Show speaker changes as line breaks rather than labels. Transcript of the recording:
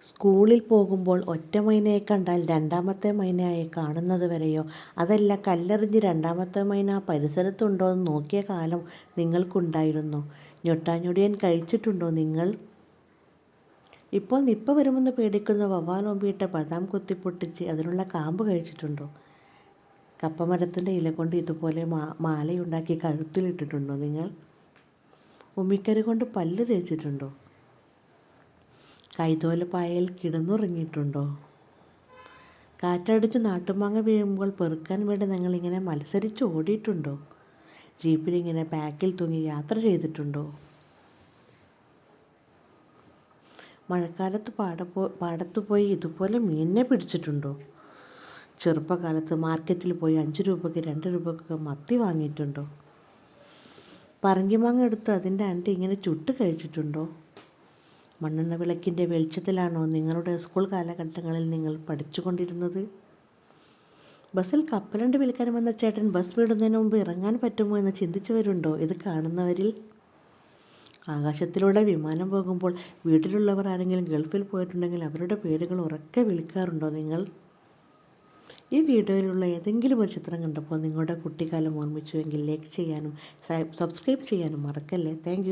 സ്കൂളിൽ പോകുമ്പോൾ ഒറ്റ മൈനയെ കണ്ടാൽ രണ്ടാമത്തെ മൈനയായി കാണുന്നത് വരെയോ, അതല്ല കല്ലെറിഞ്ഞ് രണ്ടാമത്തെ മൈന പരിസരത്തുണ്ടോ എന്ന് നോക്കിയ കാലം നിങ്ങൾക്കുണ്ടായിരുന്നോ? ഞൊട്ടാഞ്ഞൊടിയൻ കഴിച്ചിട്ടുണ്ടോ നിങ്ങൾ? ഇപ്പോൾ നിപ്പ വരുമെന്ന് പേടിക്കുന്ന വവ്വാലൊമ്പിയിട്ട ബദാം കുത്തിപ്പൊട്ടിച്ച് അതിനുള്ള കാമ്പ് കഴിച്ചിട്ടുണ്ടോ? കപ്പമരത്തിൻ്റെ ഇല കൊണ്ട് ഇതുപോലെ മാലയുണ്ടാക്കി കഴുത്തിലിട്ടിട്ടുണ്ടോ നിങ്ങൾ? ഉമ്മിക്കരി കൊണ്ട് പല്ല് തേച്ചിട്ടുണ്ടോ? കൈതോലപ്പായയിൽ കിടന്നുറങ്ങിയിട്ടുണ്ടോ? കാറ്റടിച്ച് നാട്ടുമാങ്ങ വീഴുമ്പോൾ പെറുക്കാൻ വേണ്ടി നിങ്ങളിങ്ങനെ മത്സരിച്ച് ഓടിയിട്ടുണ്ടോ? ജീപ്പിലിങ്ങനെ ബാക്കിൽ തൂങ്ങി യാത്ര ചെയ്തിട്ടുണ്ടോ? മഴക്കാലത്ത് പാടത്ത് പോയി ഇതുപോലെ മീനിനെ പിടിച്ചിട്ടുണ്ടോ? ചെറുപ്പകാലത്ത് മാർക്കറ്റിൽ പോയി 5 രൂപയ്ക്ക് 2 രൂപയ്ക്കൊക്കെ മത്തി വാങ്ങിയിട്ടുണ്ടോ? പറങ്കിമാങ്ങ എടുത്ത് അതിൻ്റെ അണ്ടി ഇങ്ങനെ ചുട്ട് കഴിച്ചിട്ടുണ്ടോ? മണ്ണെണ്ണ വിളക്കിൻ്റെ വെളിച്ചത്തിലാണോ നിങ്ങളുടെ സ്കൂൾ കാലഘട്ടങ്ങളിൽ നിങ്ങൾ പഠിച്ചുകൊണ്ടിരുന്നത്? ബസ്സിൽ കപ്പലണ്ടി വിൽക്കാൻ വന്ന ചേട്ടൻ ബസ് വിടുന്നതിന് മുമ്പ് ഇറങ്ങാൻ പറ്റുമോ എന്ന് ചിന്തിച്ചവരുണ്ടോ ഇത് കാണുന്നവരിൽ? ആകാശത്തിലൂടെ വിമാനം പോകുമ്പോൾ വീട്ടിലുള്ളവർ ആരെങ്കിലും ഗൾഫിൽ പോയിട്ടുണ്ടെങ്കിൽ അവരുടെ പേരുകൾ ഉറക്കെ വിളിക്കാറുണ്ടോ നിങ്ങൾ? ഈ വീഡിയോയിലുള്ള ഏതെങ്കിലും ഒരു ചിത്രം കണ്ടപ്പോൾ നിങ്ങളുടെ കുട്ടിക്കാലം ഓർമ്മിച്ചുവെങ്കിൽ ലൈക്ക് ചെയ്യാനും സബ്സ്ക്രൈബ് ചെയ്യാനും മറക്കല്ലേ. Thank you.